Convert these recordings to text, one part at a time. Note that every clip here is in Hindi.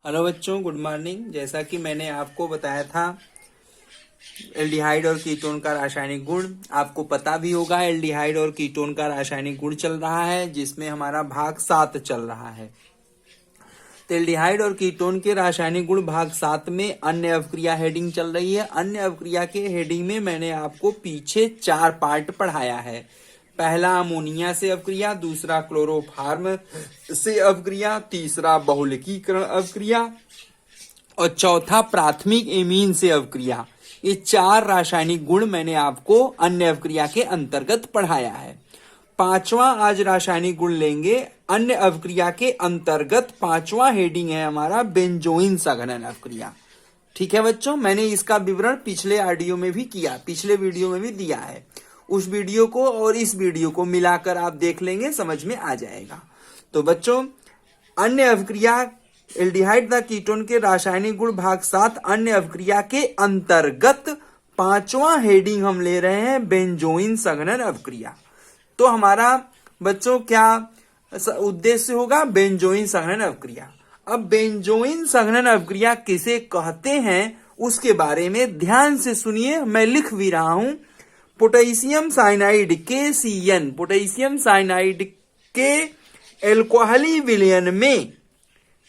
हेलो बच्चों, गुड मॉर्निंग। जैसा कि मैंने आपको बताया था एल्डिहाइड और कीटोन का रासायनिक गुण, आपको पता भी होगा एल्डिहाइड और कीटोन का रासायनिक गुण चल रहा है जिसमें हमारा भाग 7 चल रहा है। तो एल्डिहाइड और कीटोन के रासायनिक गुण भाग 7 में अन्य अवक्रिया हेडिंग चल रही है। अन्य अवक्रिया के हेडिंग में मैंने आपको पीछे 4 पार्ट पढ़ाया है। पहला अमोनिया से अवक्रिया, दूसरा क्लोरोफार्म से अवक्रिया, तीसरा बहुलकीकरण अवक्रिया और चौथा प्राथमिक एमीन से अवक्रिया। ये 4 रासायनिक गुण मैंने आपको अन्य अवक्रिया के अंतर्गत पढ़ाया है। पांचवा आज रासायनिक गुण लेंगे अन्य अवक्रिया के अंतर्गत। पांचवा हेडिंग है हमारा बेंजोइन संघनन अवक्रिया। ठीक है बच्चों, मैंने इसका विवरण पिछले ऑडियो में भी किया, पिछले वीडियो में भी दिया है। उस वीडियो को और इस वीडियो को मिलाकर आप देख लेंगे, समझ में आ जाएगा। तो बच्चों, अन्य अवक्रिया एल्डिहाइड तथा कीटोन के रासायनिक गुण भाग 7 अन्य अवक्रिया के अंतर्गत पांचवा हेडिंग हम ले रहे हैं बेंजोइन संघनन अवक्रिया। तो हमारा बच्चों क्या उद्देश्य होगा? बेंजोइन संघनन अवक्रिया। अब बेंजोइन संघनन अवक्रिया किसे कहते हैं उसके बारे में ध्यान से सुनिए, मैं लिख भी रहा हूं। Potassium cyanide KCN, potassium cyanide के एल्कोहली विलयन में,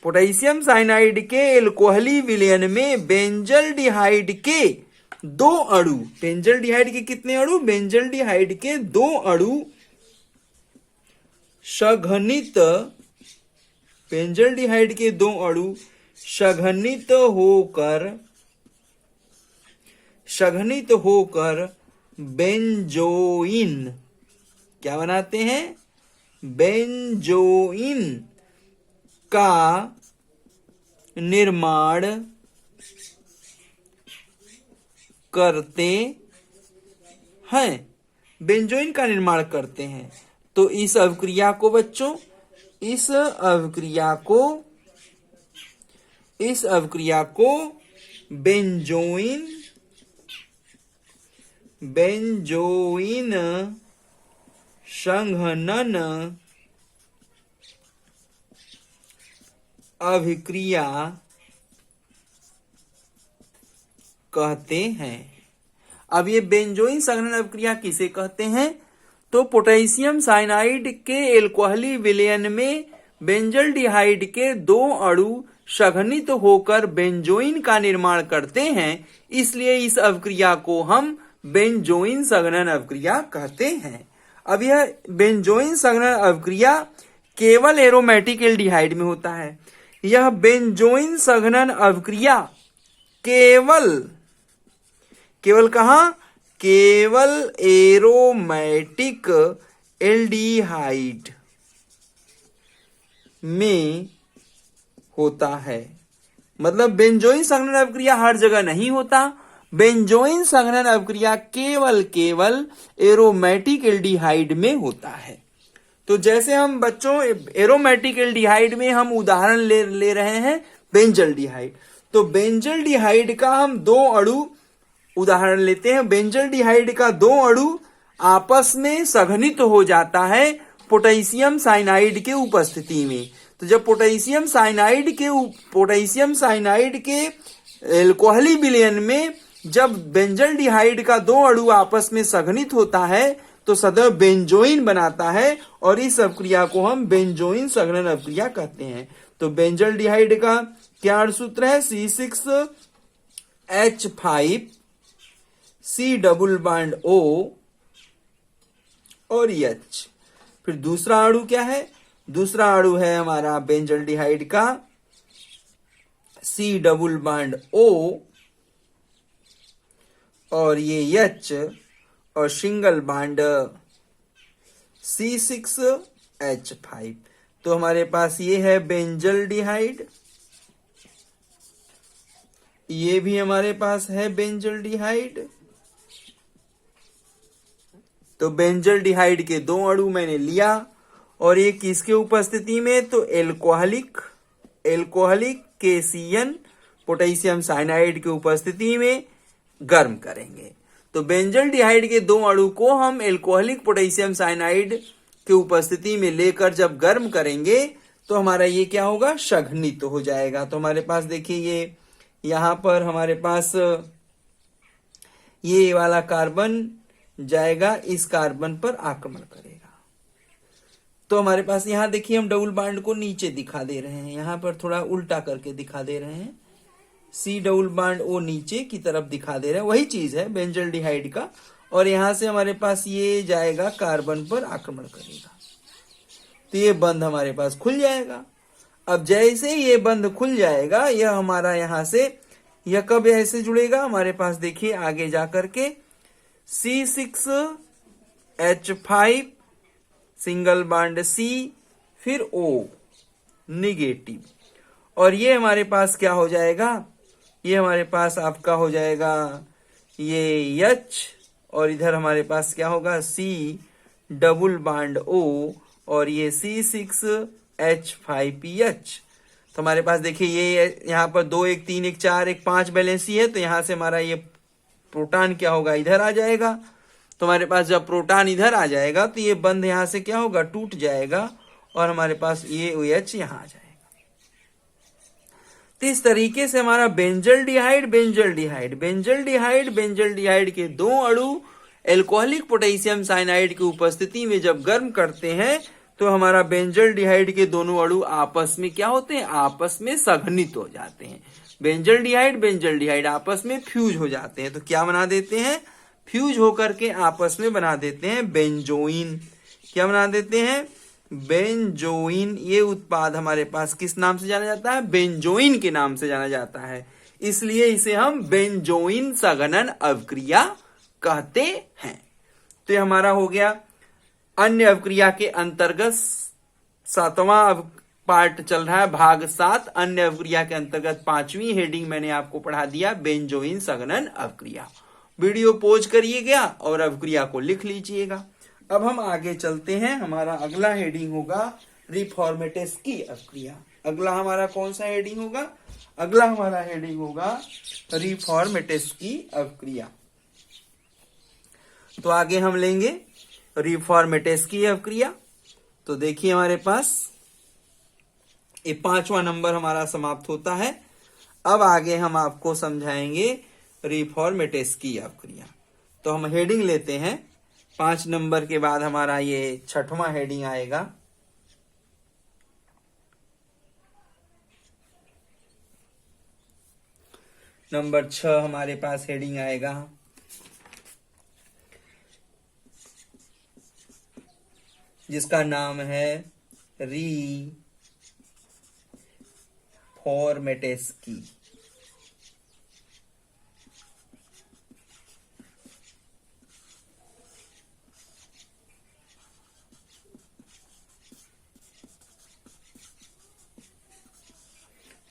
पोटेशियम साइनाइड के एल्कोहली विलयन में बेंजल्डिहाइड के 2 अणु, बेंजल्डिहाइड के कितने अणु? बेंजल्डिहाइड के 2 अणु सघनित, बेंजल्डिहाइड के 2 अणु सघनित होकर बेंजोइन क्या बनाते हैं? बेंजोइन का निर्माण करते हैं, बेंजोइन का निर्माण करते हैं। तो इस अवक्रिया को बच्चों, इस अवक्रिया को बेंजोइन संघनन अभिक्रिया कहते हैं। अब ये बेंजोइन संघनन अभिक्रिया किसे कहते हैं? तो पोटेशियम साइनाइड के एल्कोहली विलयन में बेंजल्डिहाइड के 2 अणु सघनित होकर बेंजोइन का निर्माण करते हैं, इसलिए इस अभिक्रिया को हम बेंजोइन संघनन अभिक्रिया कहते हैं। अब यह बेंजोइन संघनन अभिक्रिया केवल एरोमेटिक एल्डिहाइड में होता है। यह बेंजोइन संघनन अभिक्रिया केवल कहां? केवल एरोमेटिक एल्डिहाइड में होता है। मतलब बेंजोइन संघनन अभिक्रिया हर जगह नहीं होता। बेंजोइन संघनन अभिक्रिया केवल एरोमेटिक एल्डिहाइड में होता है। तो जैसे हम बच्चों एरोमेटिक एल्डिहाइड में हम उदाहरण ले रहे हैं बेंजल्डिहाइड। तो बेंजल्डिहाइड का हम 2 अणु उदाहरण लेते हैं। बेंजल्डिहाइड का 2 अणु आपस में सघनित हो जाता है पोटेशियम साइनाइड के उपस्थिति में। तो जब पोटेशियम साइनाइड के एल्कोहली विलयन में जब बेंजल्डिहाइड का 2 अणु आपस में सघनित होता है तो सदैव बेंजोइन बनाता है, और इस अभिक्रिया को हम बेंजोइन संघनन अभिक्रिया कहते हैं। तो बेंजल्डिहाइड का क्या अणुसूत्र है? C6H5 C double bond O और H। फिर दूसरा अणु क्या है? दूसरा अणु है हमारा बेंजल्डिहाइड का C डबल बॉन्ड O और ये H और सिंगल बॉन्ड C6H5। तो हमारे पास ये है बेंजल्डिहाइड, ये भी हमारे पास है बेंजल्डिहाइड। तो बेंजल्डिहाइड के 2 अणु मैंने लिया और ये किसके उपस्थिति में? तो एल्कोहलिक KCN पोटेशियम साइनाइड की उपस्थिति में गर्म करेंगे। तो बेंजल्डिहाइड के 2 अणु को हम एल्कोहलिक पोटेशियम साइनाइड की उपस्थिति में लेकर जब गर्म करेंगे तो हमारा ये क्या होगा, सघनित हो जाएगा। तो हमारे पास देखिए ये यहां पर हमारे पास ये वाला कार्बन जाएगा, इस कार्बन पर आक्रमण करेगा। तो हमारे पास यहां देखिए हम डबल बॉन्ड को नीचे दिखा दे रहे हैं, यहां पर थोड़ा उल्टा करके दिखा दे रहे हैं। सी डबल बॉन्ड ओ नीचे की तरफ दिखा दे रहे हैं, वही चीज है बेंजल्डिहाइड का। और यहां से हमारे पास ये जाएगा, कार्बन पर आक्रमण करेगा, तो ये बंध हमारे पास खुल जाएगा। अब जैसे ये बंध खुल जाएगा, यह हमारा यहां से, यह कब ऐसे जुड़ेगा, हमारे पास देखिए आगे जाकर के C6H5 सिंगल बॉन्ड C, फिर O निगेटिव, और ये हमारे पास क्या हो जाएगा, ये हमारे पास आपका हो जाएगा ये H, और इधर हमारे पास क्या होगा C डबल बॉन्ड O, और ये C6H5PH। तो हमारे पास देखिए ये यहाँ पर 2 1 3 1 4 1 5 बैलेंसी है, तो यहां से हमारा ये प्रोटॉन क्या होगा, इधर आ जाएगा। तो हमारे पास जब प्रोटॉन इधर आ जाएगा तो ये बंध यहां से क्या होगा, टूट जाएगा, और हमारे पास ये OH यहां आ जाएगा। तो इस तरीके से हमारा बेंजल्डिहाइड के 2 अणु एल्कोहलिक पोटेशियम साइनाइड की उपस्थिति में जब गर्म करते हैं, तो हमारा बेंजल्डिहाइड के दोनों अणु आपस में क्या होते हैं, आपस में सघनित हो जाते हैं। बेंजल्डिहाइड आपस में फ्यूज हो जाते हैं, तो क्या बना देते हैं, फ्यूज होकर के आपस में बना देते हैं बेंजोइन। क्या बना देते हैं, बेंजोइन। ये उत्पाद हमारे पास किस नाम से जाना जाता है, बेंजोइन के नाम से जाना जाता है, इसलिए इसे हम बेंजोइन सघनन अवक्रिया कहते हैं। तो ये हमारा हो गया अन्य अवक्रिया के अंतर्गत 7वां पार्ट चल रहा है, भाग 7। अन्य अवक्रिया के अंतर्गत 5वीं हेडिंग मैंने आपको पढ़ा दिया, बेंजोइन सघनन अवक्रिया। वीडियो पॉज करिएगा और अवक्रिया को लिख लीजिएगा। अब हम आगे चलते हैं, हमारा अगला हेडिंग होगा रिफॉर्मेटेस्की अवक्रिया। अगला हमारा कौन सा हेडिंग होगा, अगला हमारा हेडिंग होगा रिफॉर्मेटेस्की अवक्रिया। तो आगे हम लेंगे रिफॉर्मेटेस्की अवक्रिया। तो देखिए हमारे पास ये 5वां नंबर हमारा समाप्त होता है। अब आगे हम आपको समझाएंगे रिफॉर्मेटेस्की अवक्रिया। तो हम हेडिंग लेते हैं, 5 नंबर के बाद हमारा ये 6वां हेडिंग आएगा। नंबर 6 हमारे पास हेडिंग आएगा जिसका नाम है रिफॉर्मेटेस्की।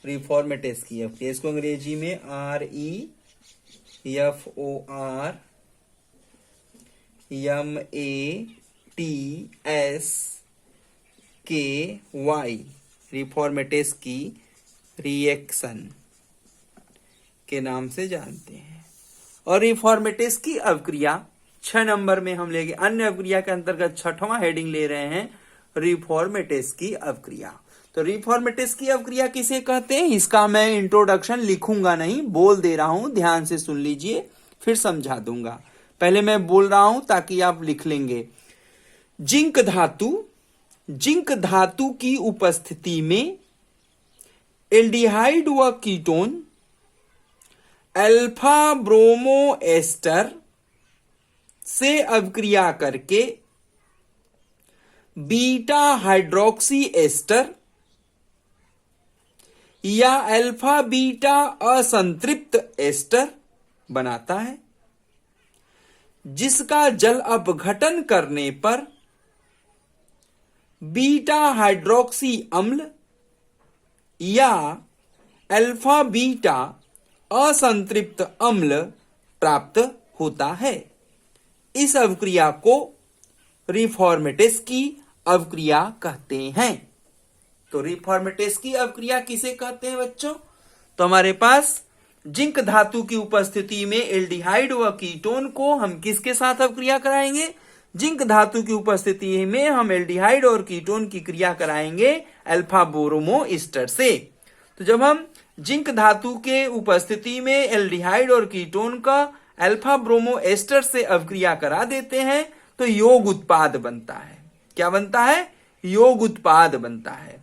रिफॉर्मेटेस्की अवक्रिया, इसको अंग्रेजी में REFORMATSKY रिफॉर्मेटेस्की रिएक्शन के नाम से जानते हैं। और रिफॉर्मेटेस्की अवक्रिया 6 नंबर में हम लेंगे। अन्य अवक्रिया के अंतर्गत 6वां हेडिंग ले रहे हैं, रिफॉर्मेटेस्की अवक्रिया। तो रिफॉर्मेटेस्की अवक्रिया किसे कहते हैं, इसका मैं इंट्रोडक्शन लिखूंगा नहीं, बोल दे रहा हूं, ध्यान से सुन लीजिए, फिर समझा दूंगा। पहले मैं बोल रहा हूं ताकि आप लिख लेंगे। जिंक धातु की उपस्थिति में एल्डिहाइड व कीटोन अल्फा ब्रोमो एस्टर से अवक्रिया करके बीटा हाइड्रोक्सी एस्टर या अल्फा बीटा असंतृप्त एस्टर बनाता है, जिसका जल अपघटन करने पर बीटा हाइड्रोक्सी अम्ल या अल्फा बीटा असंतृप्त अम्ल प्राप्त होता है। इस अवक्रिया को रिफॉर्मेटेस्की अवक्रिया कहते हैं। तो रिफॉर्मेटेस्की अवक्रिया किसे कहते हैं बच्चों, तो हमारे पास जिंक धातु की उपस्थिति में एल्डिहाइड व कीटोन को हम किसके साथ अवक्रिया कराएंगे, जिंक धातु की उपस्थिति में हम एल्डिहाइड और कीटोन की क्रिया कराएंगे अल्फा ब्रोमो एस्टर से। तो जब हम जिंक धातु के उपस्थिति में एल्डिहाइड और कीटोन का अल्फा ब्रोमो एस्टर से अवक्रिया करा देते हैं तो योग उत्पाद बनता है। क्या बनता है? योग उत्पाद बनता है।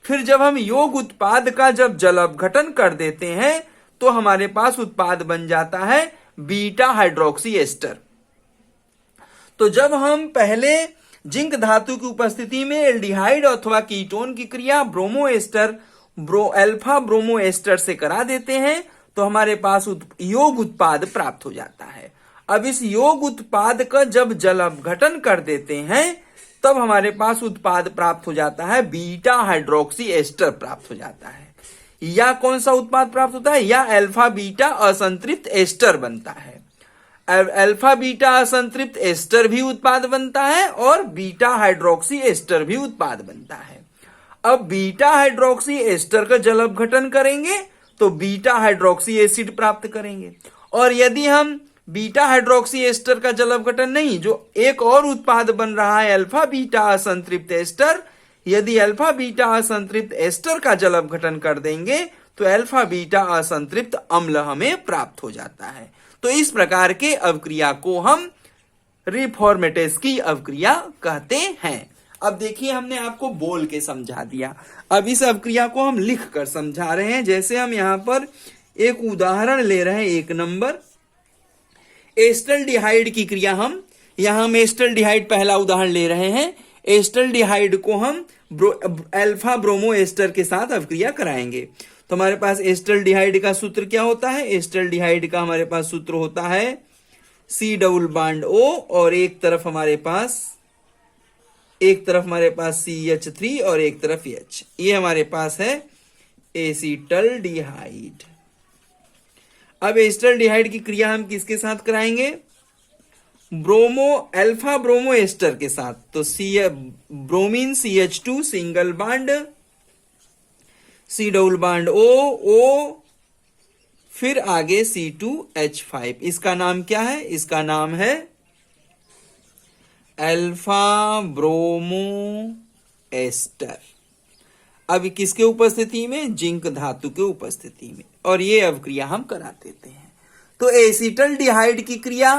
फिर जब हम योग उत्पाद का जब जल अपघटन कर देते हैं तो हमारे पास उत्पाद बन जाता है बीटा हाइड्रोक्सी एस्टर। तो जब हम पहले जिंक धातु की उपस्थिति में एल्डिहाइड अथवा कीटोन की क्रिया bromo ester alpha bromo ester से करा देते हैं तो हमारे पास योग उत्पाद प्राप्त हो जाता है। अब इस योग उत्पाद का जब जल अपघटन कर देते हैं तब हमारे पास उत्पाद प्राप्त हो जाता है बीटा हाइड्रोक्सी एस्टर प्राप्त हो जाता है। या कौन सा उत्पाद प्राप्त होता है? या अल्फा बीटा असंतृप्त एस्टर बनता है। अल्फा बीटा असंतृप्त एस्टर भी उत्पाद बनता है और बीटा हाइड्रोक्सी एस्टर भी उत्पाद बनता है। अब बीटा हाइड्रोक्सी एस्टर का जल अपघटन करेंगे तो बीटा हाइड्रोक्सी एसिड प्राप्त करेंगे। और यदि हम बीटा हाइड्रोक्सी एस्टर का जल अपघटन नहीं, जो एक और उत्पाद बन रहा है अल्फा बीटा असंतृप्त एस्टर, यदि अल्फा बीटा असंतृप्त एस्टर का जल अपघटन कर देंगे तो अल्फा बीटा असंतृप्त अम्ल हमें प्राप्त हो जाता है। तो इस प्रकार के अवक्रिया को हम रिफॉर्मेटेस की अवक्रिया कहते हैं। अब देखिए हमने आपको बोल के समझा दिया, अब इस अवक्रिया को हम लिख कर समझा रहे हैं। जैसे हम यहां पर एक उदाहरण ले रहे हैं, 1 नंबर एस्टल्डिहाइड की क्रिया। हम एस्टल्डिहाइड पहला उदाहरण ले रहे हैं। एस्टल्डिहाइड को हम अल्फा ब्रोमो एस्टर के साथ अवक्रिया कराएंगे। तो हमारे पास एस्टल्डिहाइड का सूत्र क्या होता है? एस्टल्डिहाइड का हमारे पास सूत्र होता है C डबल बॉन्ड O और एक तरफ हमारे पास CH3 और एक तरफ H। ये हमारे पास है एसिटल्डिहाइड। अब एस्टल्डिहाइड की क्रिया हम किसके साथ कराएंगे? अल्फा ब्रोमो एस्टर के साथ। तो bromine CH2 single bond C double bond O, फिर आगे C2H5। इसका नाम क्या है? इसका नाम है अल्फा ब्रोमो एस्टर। अब किसके उपस्थिति में? जिंक धातु के उपस्थिति में। और ये अवक्रिया हम करा देते हैं। तो एसिटल्डिहाइड की क्रिया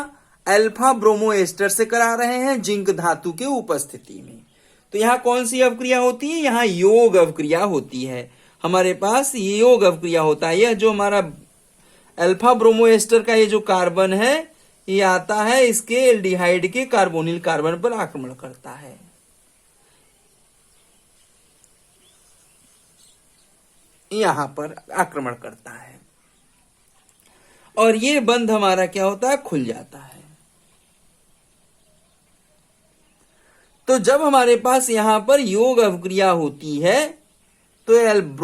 अल्फा ब्रोमो एस्टर से करा रहे हैं जिंक धातु के उपस्थिति में। तो यहां कौन सी अवक्रिया होती है? यहां योग अवक्रिया होती है। हमारे पास ये योग अवक्रिया होता है। यह जो हमारा अल्फा ब्रोमो एस्टर का ये जो कार्बन है, ये आता है इसके एल्डिहाइड के कार्बोनिल कार्बन पर आक्रमण करता है। यहां पर आक्रमण करता है और ये बंध हमारा क्या होता है? खुल जाता है। तो जब हमारे पास यहां पर योग अवक्रिया होती है तो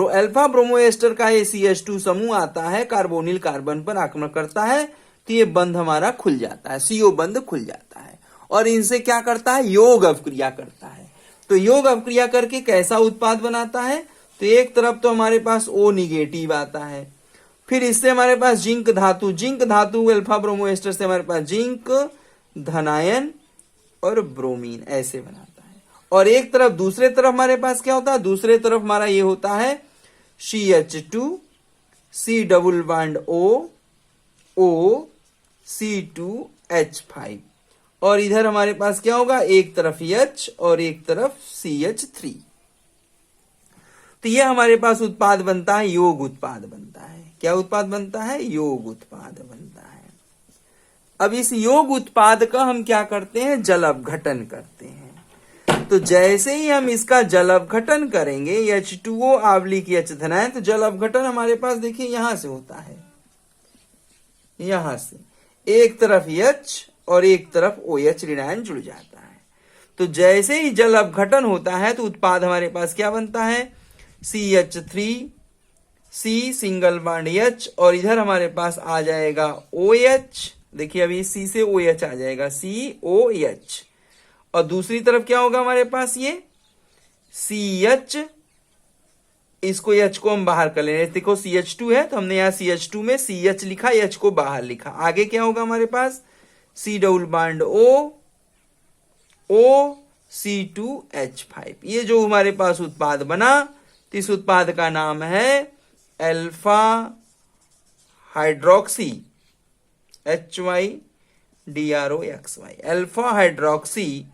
अल्फा ब्रोमो एस्टर का ये CH2 समूह आता है, कार्बोनिल कार्बन पर आक्रमण करता है, तो ये बंध हमारा खुल जाता है, CO बंध खुल जाता है और इनसे क्या करता है? योग अवक्रिया करता है। तो योग अवक्रिया करके कैसा उत्पाद बनाता है? तो एक तरफ तो हमारे पास O निगेटिव आता है, फिर इससे हमारे पास जिंक धातु अल्फा ब्रोमो एस्टर से हमारे पास जिंक धनायन और ब्रोमीन ऐसे बनाता है। और एक तरफ दूसरे तरफ हमारे पास क्या होता है? दूसरे तरफ हमारा ये होता है CH2 C double bond O C2H5 और इधर हमारे पास क्या होगा? एक तरफ H और एक तरफ CH3। तो ये हमारे पास उत्पाद बनता है, योग उत्पाद बनता है। क्या उत्पाद बनता है? योग उत्पाद बनता है। अब इस योग उत्पाद का हम क्या करते हैं? जल अपघटन करते हैं। तो जैसे ही हम इसका जल अपघटन करेंगे H2O आवलिक H धनायन, तो जल अपघटन हमारे पास देखिए यहां से होता है, यहां से एक तरफ H और एक तरफ OH ऋणायन जुड़ जाता है। तो जैसे ही जल अपघटन होता है तो उत्पाद हमारे पास क्या बनता है? CH3 C single bond H और इधर हमारे पास आ जाएगा OH। देखिए अभी C से OH आ जाएगा COH और दूसरी तरफ क्या होगा हमारे पास? ये CH, इसको H को हम बाहर कर लेंगे। देखो CH2 है तो हमने यहाँ CH2 में CH लिखा, H को बाहर लिखा। आगे क्या होगा हमारे पास? C double bond O O C2H5। ये जो हमारे पास उत्पाद बना, इस उत्पाद का नाम है alpha hydroxy HYDROXY। Alpha hydroxy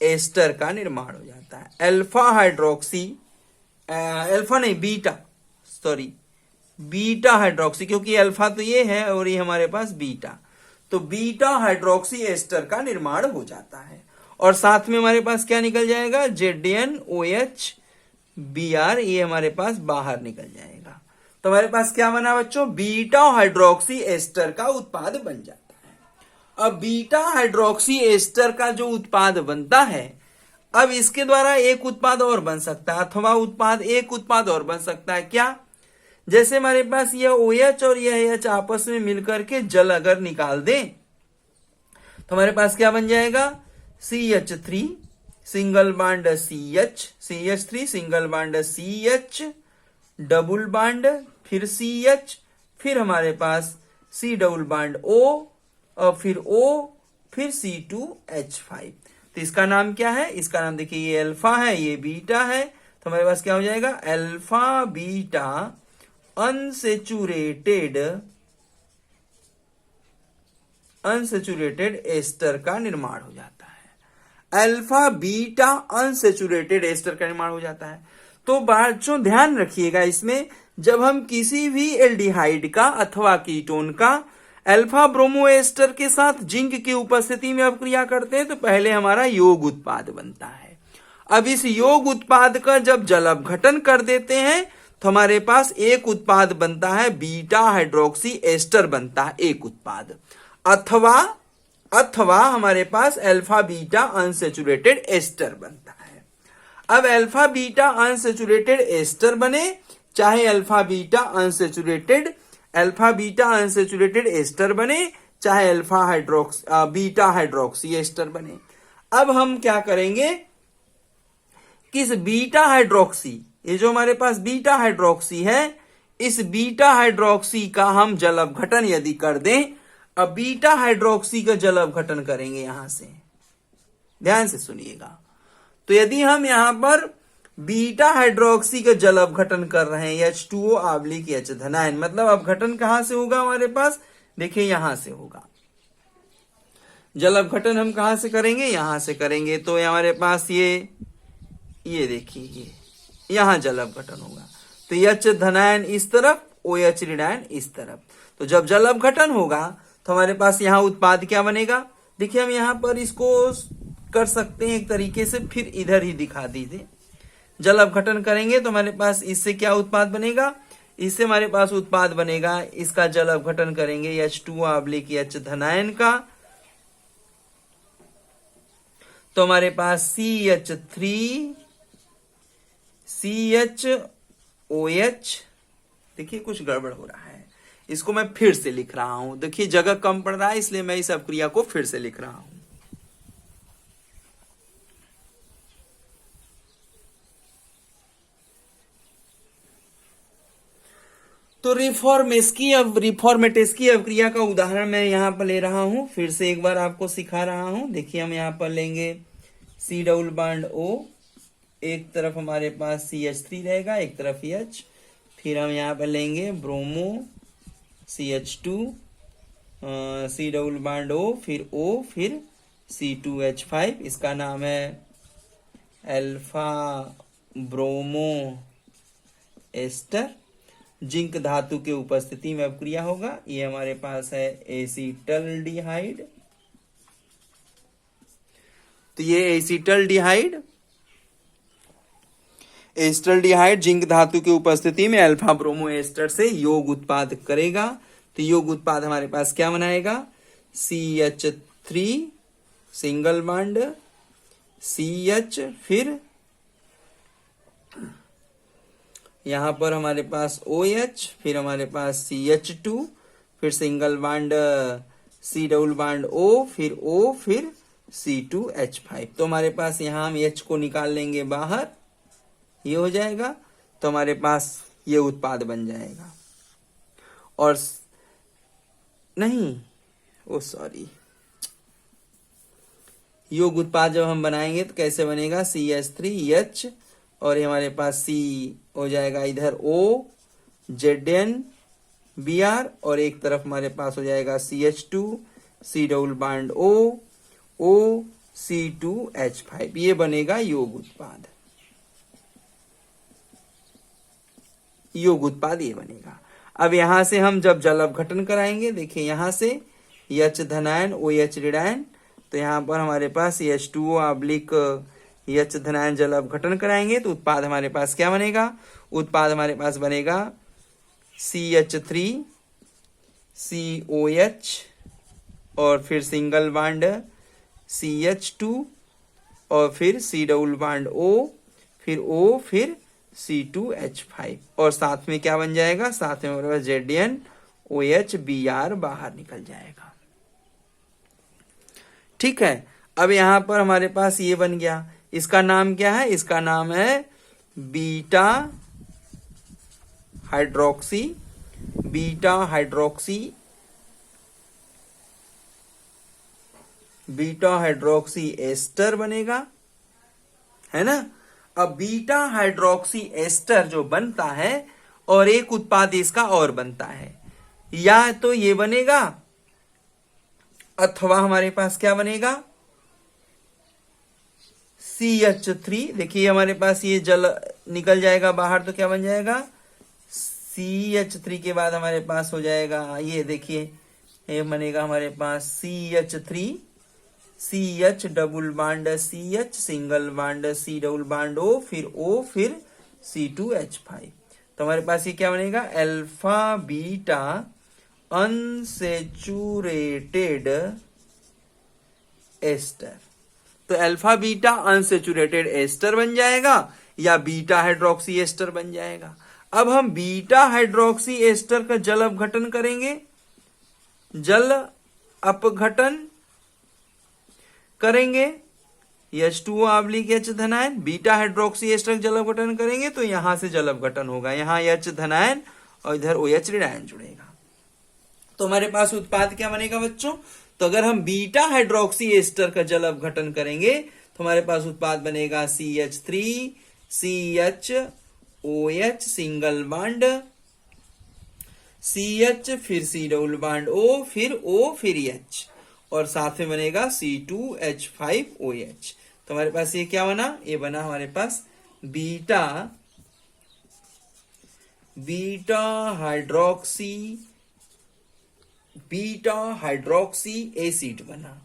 ester का निर्माण हो जाता है। अल्फा हाइड्रोक्सी, अल्फा नहीं बीटा, सॉरी बीटा हाइड्रोक्सी, क्योंकि अल्फा तो ये है और ये हमारे पास बीटा, तो बीटा हाइड्रोक्सी एस्टर का निर्माण हो जाता है। और साथ में हमारे पास क्या निकल जाएगा, ZnOH ये हमारे पास बाहर निकल जाएगा। तो हमारे पास क्या बना बच्चों, बीटा हाइड्रोक्सी एस्टर का उत्पाद बन जाता है। अब बीटा हाइड्रोक्सी एस्टर का जो उत्पाद बनता है, अब इसके द्वारा एक उत्पाद और बन सकता है, अथवा एक उत्पाद और बन सकता है। क्या, जैसे हमारे पास यह OH और यह H आपस में मिलकर के जल अगर निकाल दें, तो हमारे पास क्या बन जाएगा, CH3 single bond CH3 single bond CH double bond फिर CH, फिर हमारे पास C डबल बॉन्ड O और फिर O फिर C2H5। तो इसका नाम क्या है, इसका नाम देखिए, ये अल्फा है ये बीटा है, तो हमारे पास क्या हो जाएगा, अल्फा बीटा अनसेचुरेटेड एस्टर का निर्माण हो जाता है। अल्फा बीटा अनसेचुरेटेड एस्टर का निर्माण हो जाता है। तो बच्चों ध्यान रखिएगा, इसमें जब हम किसी भी एल्डिहाइड का अथवा कीटोन का अल्फा ब्रोमो एस्टर के साथ जिंक की उपस्थिति में अपक्रिया करते हैं, तो पहले हमारा योग उत्पाद बनता है। अब इस योग उत्पाद का जब जल अपघटन कर देते हैं, तो हमारे पास एक उत्पाद बनता है, बीटा हाइड्रोक्सी एस्टर बनता है एक उत्पाद, अथवा हमारे पास अल्फा बीटा अनसेचुरेटेड एस्टर बनता है। अब अल्फा बीटा अनसेचुरेटेड एस्टर बने, चाहे अल्फा बीटा अनसेचुरेटेड एस्टर बने, चाहे बीटा हाइड्रोक्सी एस्टर बने। अब हम क्या करेंगे, किस बीटा हाइड्रोक्सी, ये जो हमारे पास बीटा हाइड्रोक्सी है, इस बीटा हाइड्रोक्सी का हम जल अपघटन यदि कर दें, अब बीटा हाइड्रोक्सी का जल अपघटन करेंगे, यहां से ध्यान से सुनिएगा। तो यदि हम यहां पर बीटा हाइड्रोक्सी का जल अपघटन कर रहे हैं, H2O ऑब्लिक H धनायन, मतलब अपघटन कहां से होगा हमारे पास, देखिए यहां से होगा। जल अपघटन हम कहां से करेंगे, यहां से करेंगे। तो हमारे पास ये देखिए यहां जल अपघटन होगा, तो H धनायन इस तरफ, OH ऋणायन इस तरफ। तो जब जल अपघटन होगा तो हमारे पास यहां उत्पाद क्या बनेगा, देखिए हम यहां पर इसको कर सकते हैं एक तरीके से, फिर इधर ही दिखा दीजिए। जल अपघटन करेंगे तो हमारे पास इससे क्या उत्पाद बनेगा, इससे हमारे पास उत्पाद बनेगा, इसका जल अपघटन करेंगे H2O ऑब्लिक H धनायन का, तो हमारे पास CH3 CHOH, देखिए कुछ गड़बड़ हो रहा है, इसको मैं फिर से लिख रहा हूं, देखिए जगह कम पड़ रहा है, इसलिए मैं इस अपक्रिया को फिर से लिख रहा हूं। तो रिफॉर्मेटेस की अपक्रिया का उदाहरण मैं यहां पर ले रहा हूं, फिर से एक बार आपको सिखा रहा हूं। देखिए हम यहां पर लेंगे C डबल बॉन्ड O, एक तरफ हमारे पास CH3 रहेगा, एक तरफ H, फिर हम यहां पर लेंगे bromo CH2, C double bond O, फिर O, फिर C2H5, इसका नाम है अल्फा ब्रोमो एस्टर। जिंक धातु के उपस्थिति में अपक्रिया होगा, ये हमारे पास है एसीटल्डिहाइड। तो ये एसीटल्डिहाइड जिंक धातु की उपस्थिति में अल्फा ब्रोमो एस्टर से योग उत्पाद करेगा। तो योग उत्पाद हमारे पास क्या बनाएगा, CH3 सिंगल बॉन्ड CH, फिर यहां पर हमारे पास OH, फिर हमारे पास CH2, फिर single bond C double bond O, फिर O, फिर C2H5। तो हमारे पास यहां हम H को निकाल लेंगे बाहर, ये हो जाएगा, तो हमारे पास ये उत्पाद बन जाएगा। और नहीं, ओ सॉरी, योग उत्पाद जब हम बनाएंगे तो कैसे बनेगा, CH3H और ये हमारे पास C हो जाएगा इधर O ZnBr और एक तरफ हमारे पास हो जाएगा CH2 C double bond O C2H5। ये बनेगा योग उत्पाद। योग उत्पाद ये बनेगा। अब यहां से हम जब जल अपघटन कराएंगे, देखिए यहां से H धनायन OH ऋणायन, तो यहाँ पर हमारे पास H2O ऑब्लिक H धनायन जल अपघटन कराएंगे तो उत्पाद हमारे पास क्या बनेगा, उत्पाद हमारे पास बनेगा CH3 COH और फिर सिंगल बॉन्ड CH2 और फिर C डबल बॉन्ड O फिर O फिर C2H5 और साथ में क्या बन जाएगा, साथ में हमारे पास ZnOH बाहर निकल जाएगा। ठीक है, अब यहां पर हमारे पास ये बन गया। इसका नाम क्या है, इसका नाम है बीटा हाइड्रोक्सी एस्टर बनेगा, है ना। अब बीटा हाइड्रोक्सी एस्टर जो बनता है और एक उत्पाद इसका और बनता है, या तो ये बनेगा अथवा हमारे पास क्या बनेगा CH3। देखिए हमारे पास ये जल निकल जाएगा बाहर तो क्या बन जाएगा, CH3 के बाद हमारे पास हो जाएगा ये, देखिए ये बनेगा हमारे पास CH3 CH double bond CH single bond C double bond O फिर C2H5। तो हमारे पास ये क्या बनेगा, अल्फा बीटा अनसेचुरेटेड एस्टर। तो अल्फा बीटा अनसेचुरेटेड एस्टर बन जाएगा या बीटा हाइड्रोक्सी एस्टर बन जाएगा। अब हम बीटा हाइड्रोक्सी एस्टर का जल अपघटन करेंगे, जल अपघटन करेंगे H2O ऑब्लिक H धनायन, बीटा हाइड्रोक्सी एस्टर जल अपघटन करेंगे तो यहां से जल अपघटन होगा, यहां H धनायन और इधर OH ऋणायन जुड़ेगा। तो हमारे पास उत्पाद क्या बनेगा बच्चों, तो अगर हम बीटा हाइड्रोक्सी एस्टर का जल अपघटन करेंगे तो हमारे पास उत्पाद बनेगा CH3 CHOH single bond CH फिर C डबल बॉन्ड O फिर H और साथ में बनेगा C2H5OH। तो हमारे पास ये क्या बना, ये बना हमारे पास बीटा हाइड्रोक्सी एसिड बना,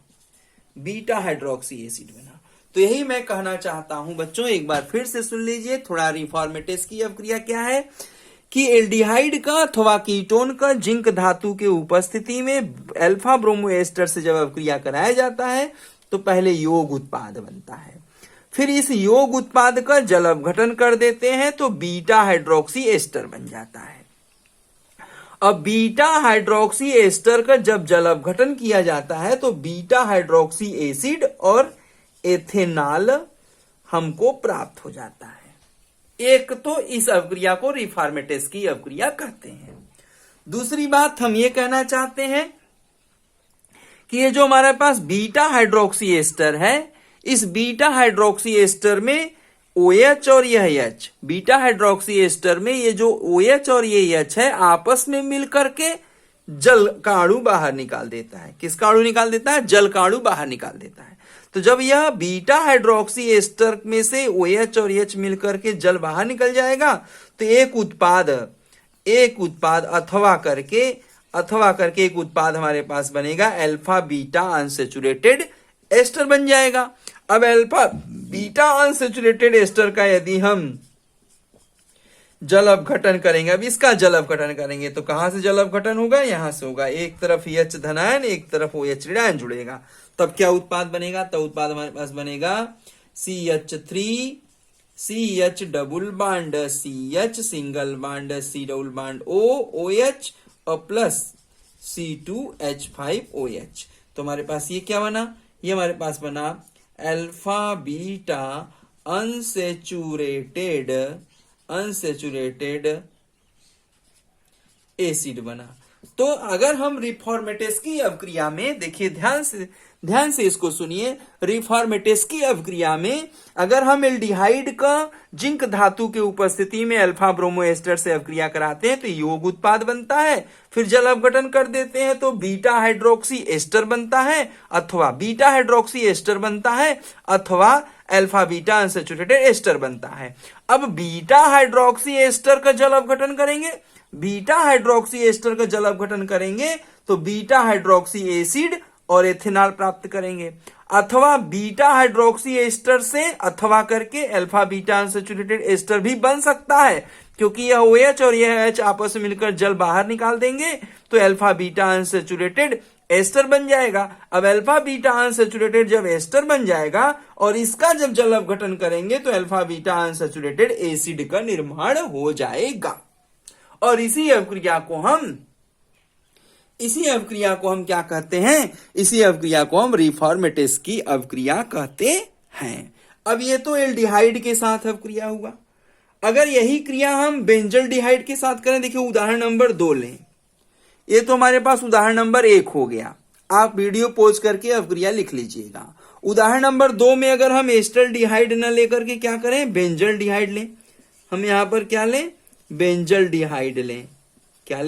बीटा हाइड्रोक्सी एसिड बना। तो यही मैं कहना चाहता हूं बच्चों, एक बार फिर से सुन लीजिए, थोड़ा रिफॉर्मेटेस की अपक्रिया क्या है कि एल्डिहाइड का अथवा कीटोन का जिंक धातु के उपस्थिति में अल्फा ब्रोमो एस्टर से जब अपक्रिया कराया जाता है तो पहले योग उत्पाद बनता है, फिर इस योग उत्पाद का जल अपघटन कर देते हैं तो बीटा हाइड्रोक्सी एस्टर बन जाता है। अब बीटा हाइड्रोक्सी एस्टर का जब जल अपघटन किया जाता है तो बीटा हाइड्रोक्सी एसिड और एथेनॉल हमको प्राप्त हो जाता है। एक तो इस अपक्रिया को रिफॉर्मेटेस की अपक्रिया कहते हैं। दूसरी बात हम ये कहना चाहते हैं कि ये जो हमारे पास बीटा हाइड्रोक्सी एस्टर है, इस बीटा हाइड्रोक्सी एस्टर में OH और यह H, बीटा हाइड्रोक्सी एस्टर में ये जो OH और ये H है आपस में मिलकर के जल का अणु बाहर निकाल देता है। किसका अणु निकाल देता है, जल का अणु बाहर निकाल देता है। तो जब यह बीटा हाइड्रोक्सी एस्टर में से OH और H मिलकर के जल बाहर निकल जाएगा तो एक उत्पाद अथवा करके एक उत्पाद हमारे पास बनेगा अल्फा बीटा अनसेचुरेटेड एस्टर बन जाएगा। अब अल्फा बीटा अनसेचुरेटेड एस्टर का यदि हम जल अपघटन करेंगे, अब इसका जल अपघटन करेंगे तो कहां से जल अपघटन होगा, यहां से होगा। एक तरफ H धनायन एक तरफ OH ऋणायन जुड़ेगा, तब क्या उत्पाद बनेगा, तब उत्पाद हमारे पास बनेगा CH3 CH double bond CH single bond C double bond OH और प्लस C2H5OH। तो हमारे पास ये क्या बना, ये हमारे पास बना अल्फा बीटा अनसेचुरेटेड एसिड बना। तो अगर हम रिफॉर्मेटेस्की अवक्रिया में देखिए, ध्यान से इसको सुनिए, रिफॉर्मेटेस्की अवक्रिया में अगर हम एल्डिहाइड का जिंक धातु के उपस्थिति में अल्फा ब्रोमो एस्टर से अवक्रिया कराते हैं तो योग उत्पाद बनता है, फिर जल अपघटन कर देते हैं तो बीटा हाइड्रोक्सी एस्टर बनता है, अथवा बीटा हाइड्रोक्सी एस्टर बनता है, अथवा अल्फा बीटा अनसैचुरेटेड एस्टर बनता है। अब बीटा हाइड्रोक्सी एस्टर का जल अपघटन करेंगे, बीटा हाइड्रोक्सी एस्टर का जल अपघटन करेंगे तो बीटा हाइड्रोक्सी एसिड और एथेनॉल प्राप्त करेंगे, अथवा बीटा हाइड्रोक्सी एस्टर से अथवा करके अल्फा बीटा अनसैचुरेटेड एस्टर भी बन सकता है, क्योंकि यह OH और यह H आपस में मिलकर जल बाहर निकाल देंगे तो अल्फा बीटा अनसैचुरेटेड एस्टर बन जाएगा। अब अल्फा बीटा अनसैचुरेटेड जब एस्टर बन जाएगा और इसका जब जल अपघटन करेंगे तो अल्फा बीटा अनसैचुरेटेड एसिड का निर्माण हो जाएगा। और इसी अवक्रिया को हम क्या कहते हैं? इसी अवक्रिया को हम रिफॉर्मेटेस्की अवक्रिया कहते हैं। अब ये तो एल्डिहाइड के साथ अवक्रिया हुआ। अगर यही क्रिया हम बेंजल्डिहाइड के साथ करें, देखिए उदाहरण नंबर 2 लें। ये तो हमारे पास उदाहरण नंबर 1 हो गया। आप वीडियो पॉज करके अवक्रिया लिख लीजिएगा। उदाहरण नंबर 2 में अगर हम एस्टल्डिहाइड न लेकर के क्या करें, बेंजल्डिहाइड लें। हम यहां पर क्या लें? बेंजल्डिहाइड लें। क्या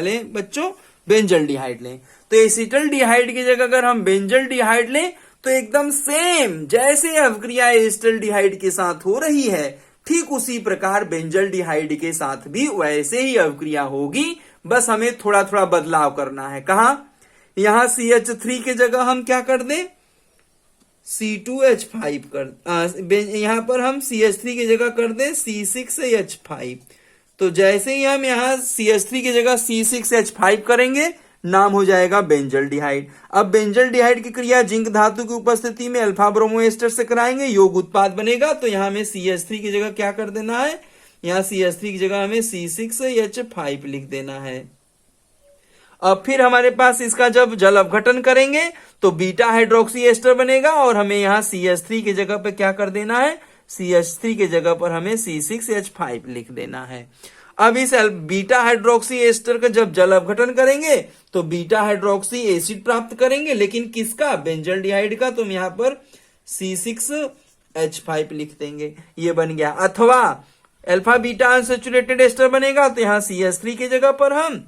लें बच्चों? बेंजल्डिहाइड लें। तो एसिटल्डिहाइड की जगह अगर हम बेंजल्डिहाइड लें तो एकदम सेम जैसे अवक्रिया एस्टल्डिहाइड के साथ हो रही है, ठीक उसी प्रकार बेंजल्डिहाइड के साथ भी वैसे ही अवक्रिया होगी। बस हमें थोड़ा थोड़ा बदलाव करना है। कहां? यहां CH3 के जगह हम क्या कर दें? C2H5 यहां पर हम CH3 की जगह कर दें C6H5। तो जैसे ही हम यहां CH3 की जगह C6H5 करेंगे, नाम हो जाएगा बेंजल्डिहाइड। अब बेंजल्डिहाइड की क्रिया जिंक धातु की उपस्थिति में अल्फा ब्रोमो एस्टर से कराएंगे, योग उत्पाद बनेगा। तो यहां हमें CH3 की जगह क्या कर देना है? यहां CH3 की जगह हमें C6H5 लिख देना है। अब फिर हमारे पास इसका जब जल अपघटन करेंगे तो बीटा हाइड्रोक्सी एस्टर बनेगा और हमें यहां CH3 की जगह पर क्या कर देना है? CH3 की जगह पर हमें C6H5 लिख देना है। अब इस बीटा हाइड्रोक्सी एस्टर का जब जल अपघटन करेंगे तो बीटा हाइड्रोक्सी एसिड प्राप्त करेंगे, लेकिन किसका? बेंजल्डिहाइड का। तो हम यहां पर C6H5 लिख देंगे, ये बन गया। अथवा अल्फा बीटा अनसैचुरेटेड एस्टर बनेगा तो यहां CH3 की जगह पर हम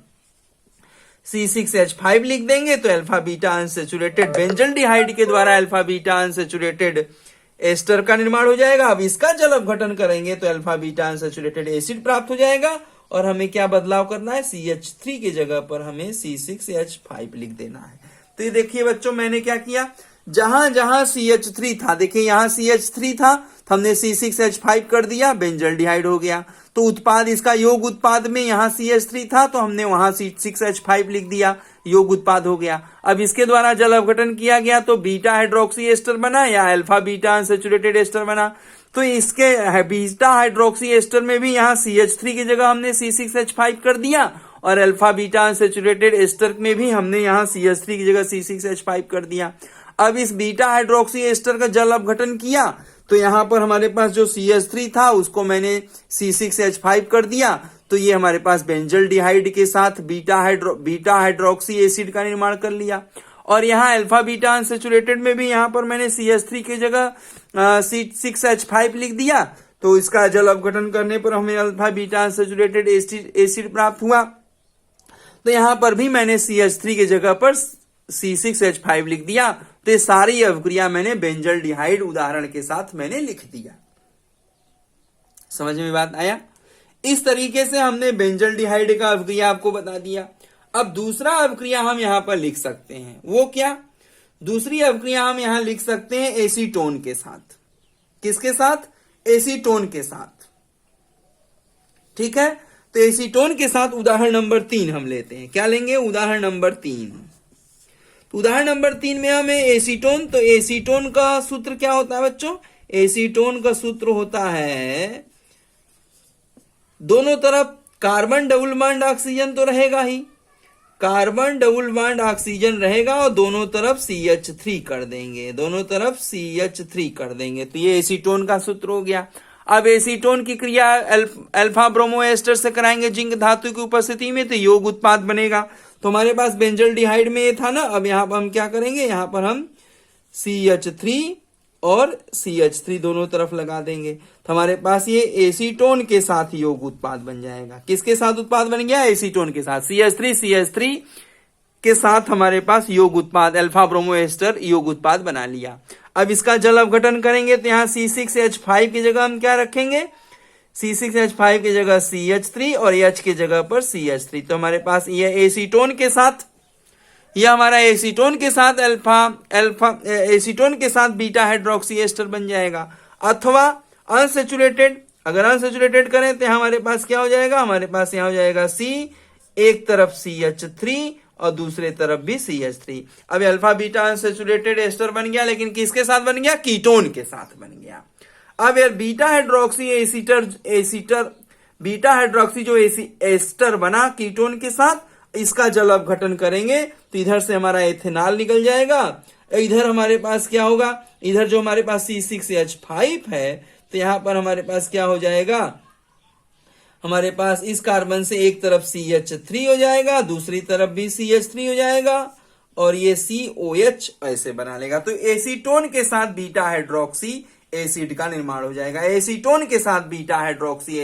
C6H5 लिख देंगे तो अल्फा बीटा अनसैचुरेटेड बेंजल्डिहाइड के द्वारा अल्फा बीटा अनसैचुरेटेड एस्टर का निर्माण हो जाएगा। अब इसका जल अपघटन करेंगे तो अल्फा बीटा अनसैचुरेटेड एसिड प्राप्त हो जाएगा और हमें क्या बदलाव करना है? CH3 की जगह पर हमें C6H5 लिख देना है। तो ये देखिए बच्चों, मैंने क्या किया, जहां जहां CH3 था, देखिए यहां CH3 था तो हमने C6H5 कर दिया, बेंजल्डिहाइड हो गया। तो उत्पाद इसका योग उत्पाद में यहां CH3 था तो हमने वहां C6H5 लिख दिया, योग उत्पाद हो गया। अब इसके द्वारा जल अपघटन किया गया तो बीटा हाइड्रोक्सी एस्टर बना या अल्फा बीटा अनसैचुरेटेड एस्टर बना। तो इसके बीटा हाइड्रोक्सी एस्टर में भी यहां CH3 की जगह हमने C6H5 कर दिया और अल्फा बीटा अनसैचुरेटेड एस्टर में भी हमने यहां CH3 की जगह C6H5 कर दिया। अब इस बीटा हाइड्रोक्सी एस्टर का जल अपघटन किया तो यहां पर हमारे पास जो CH3 था उसको मैंने C6H5 कर दिया। तो ये हमारे पास बेंजल्डिहाइड के साथ बीटा हाइड्रोक्सी एसिड का निर्माण कर लिया। और यहाँ अल्फा बीटा अनसैचुरेटेड में भी यहाँ पर मैंने CH3 की जगह C6H5 लिख दिया। तो इसका जल अपघटन करने पर हमें अल्फा बीटा अनसैचुरेटेड एसिड प्राप्त हुआ। तो यहाँ पर भी मैंने CH3 की जगह पर C6H5 लिख दिया। तो ये सारी अवक्रिया मैंने बेंजल्डिहाइड उदाहरण के साथ मैंने लिख दिया। समझ में बात आया? इस तरीके से हमने बेंजल्डिहाइड का अवक्रिया आपको बता दिया। अब दूसरा अवक्रिया हम यहां पर लिख सकते हैं, वो क्या? दूसरी अवक्रिया हम यहां लिख सकते हैं एसीटोन के साथ। किसके साथ? एसीटोन के साथ। ठीक है, तो एसीटोन के साथ उदाहरण नंबर 3 हम लेते हैं। क्या लेंगे? उदाहरण नंबर 3। तो उदाहरण नंबर 3 में हमें एसीटोन, तो एसीटोन का सूत्र क्या होता है बच्चों? एसीटोन का सूत्र होता है, दोनों तरफ कार्बन डबल बॉन्ड ऑक्सीजन तो रहेगा ही, कार्बन डबल बॉन्ड ऑक्सीजन रहेगा और दोनों तरफ CH3 कर देंगे, दोनों तरफ CH3 कर देंगे। तो ये एसीटोन का सूत्र हो गया। अब एसीटोन की क्रिया अल्फा ब्रोमो एस्टर से कराएंगे जिंक धातु की उपस्थिति में, तो योग उत्पाद बनेगा। तो हमारे पास बेंजल्डिहाइड में ये था ना, अब यहाँ पर हम क्या करेंगे, यहाँ पर हम CH3 और CH3 दोनों तरफ लगा देंगे, तो हमारे पास ये एसीटोन के साथ योग उत्पाद बन जाएगा। किसके साथ उत्पाद बन गया, एसीटोन के साथ। CH3 के साथ हमारे पास योग उत्पाद अल्फा ब्रोमो एस्टर योग उत्पाद बना लिया। अब इसका जल अवघटन करेंगे तो यहाँ C6H5 की जगह हम क्या रखेंगे, C6H5 की जगह CH3 और H की जगह पर CH3। तो हमारे पास ये एसीटोन के साथ, यह हमारा एसीटोन के साथ एसीटोन के साथ बीटा हाइड्रोक्सी एस्टर बन जाएगा। अथवा अनसेचुरेटेड, अगर अनसेचुरेटेड करें तो हमारे पास क्या हो जाएगा, हमारे पास यहाँ हो जाएगा C, एक तरफ CH3 और दूसरे तरफ भी CH3। अब अल्फा बीटा अनसेचुरेटेड एस्टर बन गया, लेकिन किसके साथ बन गया, कीटोन के साथ बन गया। अब यार बीटा हाइड्रोक्सी बीटा हाइड्रोक्सी जो एस्टर बना कीटोन के साथ, इसका जल अपघटन करेंगे तो इधर से हमारा एथेनॉल निकल जाएगा। इधर हमारे पास क्या होगा, इधर जो हमारे पास C6H5 है, तो यहां पर हमारे पास क्या हो जाएगा, हमारे पास इस कार्बन से एक तरफ CH3 हो जाएगा, दूसरी तरफ भी CH3 हो जाएगा, और ये COH ऐसे बना लेगा। तो एसीटोन के साथ बीटा हाइड्रोक्सी एसिड का निर्माण हो जाएगा, एसीटोन के साथ बीटा हाइड्रोक्सी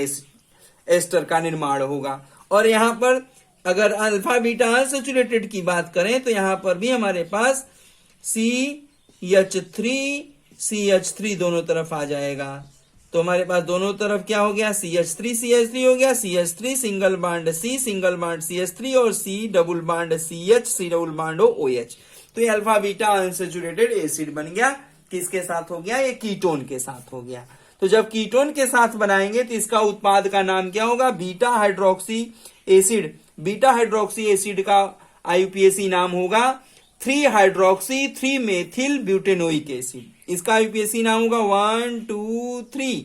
एस्टर का निर्माण होगा। और यहां पर अगर अल्फा बीटा अनसेचुरेटेड की बात करें तो यहां पर भी हमारे पास CH3 दोनों तरफ आ जाएगा। तो हमारे पास दोनों तरफ क्या हो गया, CH3 हो गया, CH3 single bond C, single bond CH3 और C double bond CH, C double bond OH। तो ये अल्फा बीटा अनसेचुरेटेड एसिड बन गया। किसके साथ हो गया, ये कीटोन के साथ हो गया। तो जब कीटोन के साथ बनाएंगे तो इसका उत्पाद का नाम क्या होगा, beta hydroxy acid. Beta hydroxy acid का IUPAC नाम होगा 3 हाइड्रोक्सी 3 मेथिल ब्यूटेनोइक एसिड। इसका IUPAC नाम होगा 1 2 3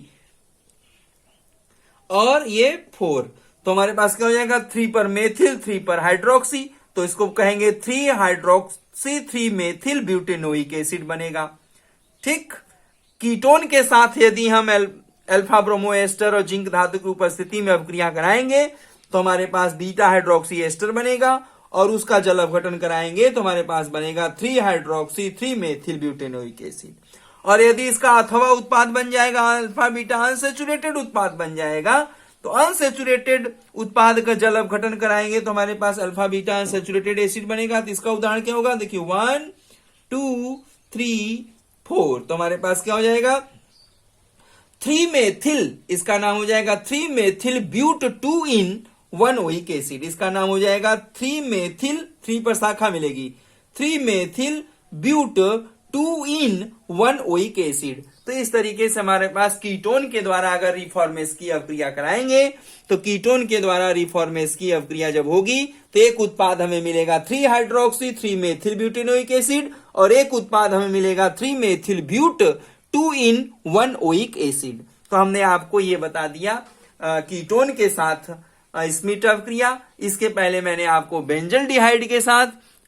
और ये 4। तो हमारे पास क्या हो जाएगा, 3 पर मेथिल 3 पर हाइड्रोक्सी, तो इसको कहेंगे 3 हाइड्रोक्सी 3 मेथिल ब्यूटेनोइक एसिड बनेगा। ठीक, कीटोन के साथ यदि हम अल्फा ब्रोमो एस्टर और जिंक धातु की उपस्थिति में अपक्रिया कराएंगे तो हमारे पास बीटा हाइड्रोक्सी एस्टर बनेगा, और उसका जल अपघटन कराएंगे तो हमारे पास बनेगा 3 हाइड्रोक्सी 3 मेथिल ब्यूटेनोइक एसिड। और यदि इसका अथवा उत्पाद बन जाएगा, अल्फा बीटा अनसेचुरेटेड उत्पाद बन जाएगा, तो अनसेचुरेटेड उत्पाद का जल अपघटन कराएंगे तो हमारे पास अल्फा बीटा अनसेचुरेटेड एसिड बनेगा। तो इसका उदाहरण क्या होगा, देखिए 1 2 3 4। तो हमारे पास क्या हो जाएगा, 3 मेथिल, इसका नाम हो जाएगा 3 methyl but 2 en 1 oic acid. इसका नाम हो जाएगा 3 मेथिल, 3 पर शाखा मिलेगी, 3 methyl but 2 en 1 oic acid. तो इस तरीके से हमारे पास कीटोन के द्वारा अगर रिफॉर्मेस की अपक्रिया कराएंगे तो कीटोन के द्वारा रिफॉर्मेस की अपक्रिया जब होगी तो एक उत्पाद हमें मिलेगा 3 हाइड्रोक्सी 3 मेथिल ब्यूटेनोइक एसिड, और एक उत्पाद हमें मिलेगा 3 methyl but 2 en 1 oic acid. तो हमने आपको ये बता दिया कीटोन के साथ स्मिट अपक्रिया। इसके पहले मैंने आपको बेंजल्डिहाइड के साथ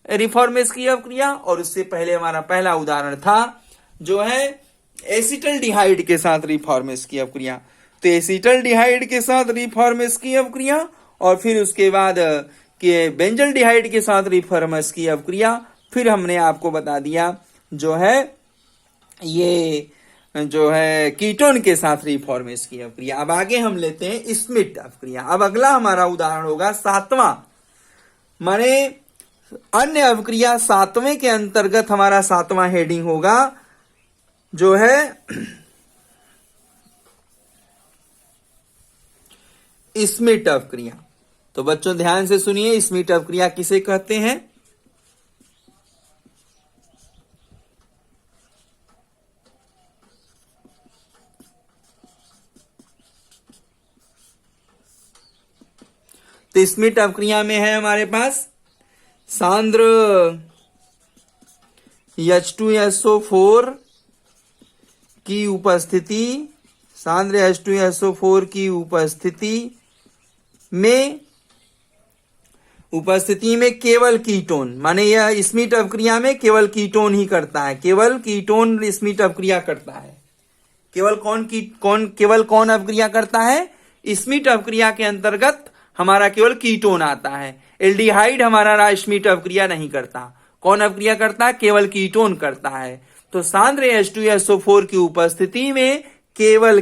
रिफॉर्मेस की अपक्रिया, और उससे पहले हमारा पहला उदाहरण था जो है एसिटल्डिहाइड के साथ रिफॉर्मेस की अपक्रिया। तो एसिटल्डिहाइड के साथ रिफॉर्मेस की अपक्रिया, और फिर उसके बाद कि बेंजल्डिहाइड के साथ रिफॉर्मेस की अपक्रिया। फिर हमने आपको बता दिया जो है ये जो है कीटोन के साथ रिफॉर्मेस की अपक्रिया। अब आगे हम लेते हैं स्मिट अपक्रिया। अब अगला हमारा उदाहरण होगा 7वां, माने अन्य अपक्रिया 7वें के अंतर्गत हमारा 7वां हेडिंग होगा जो है स्मिट अपक्रिया। तो बच्चों ध्यान से सुनिए, स्मिट अपक्रिया किसे कहते हैं। तो स्मिट अपक्रिया में है हमारे पास सांद्र H2SO4 की उपस्थिति, सांद्र H2SO4 की उपस्थिति में केवल कीटोन, माने यह स्मिट अपक्रिया में केवल कीटोन ही करता है, केवल कीटोन स्मिट अपक्रिया करता है। केवल कौन अपक्रिया करता है? स्मिट अपक्रिया के अंतर्गत हमारा केवल कीटोन आता है। एल्डिहाइड हमारा स्मिट अपक्रिया नहीं करता। कौन अपक्रिया करता है? केवल कीटोन करता है। तो सांद्र H2SO4 की उपस्थिति में केवल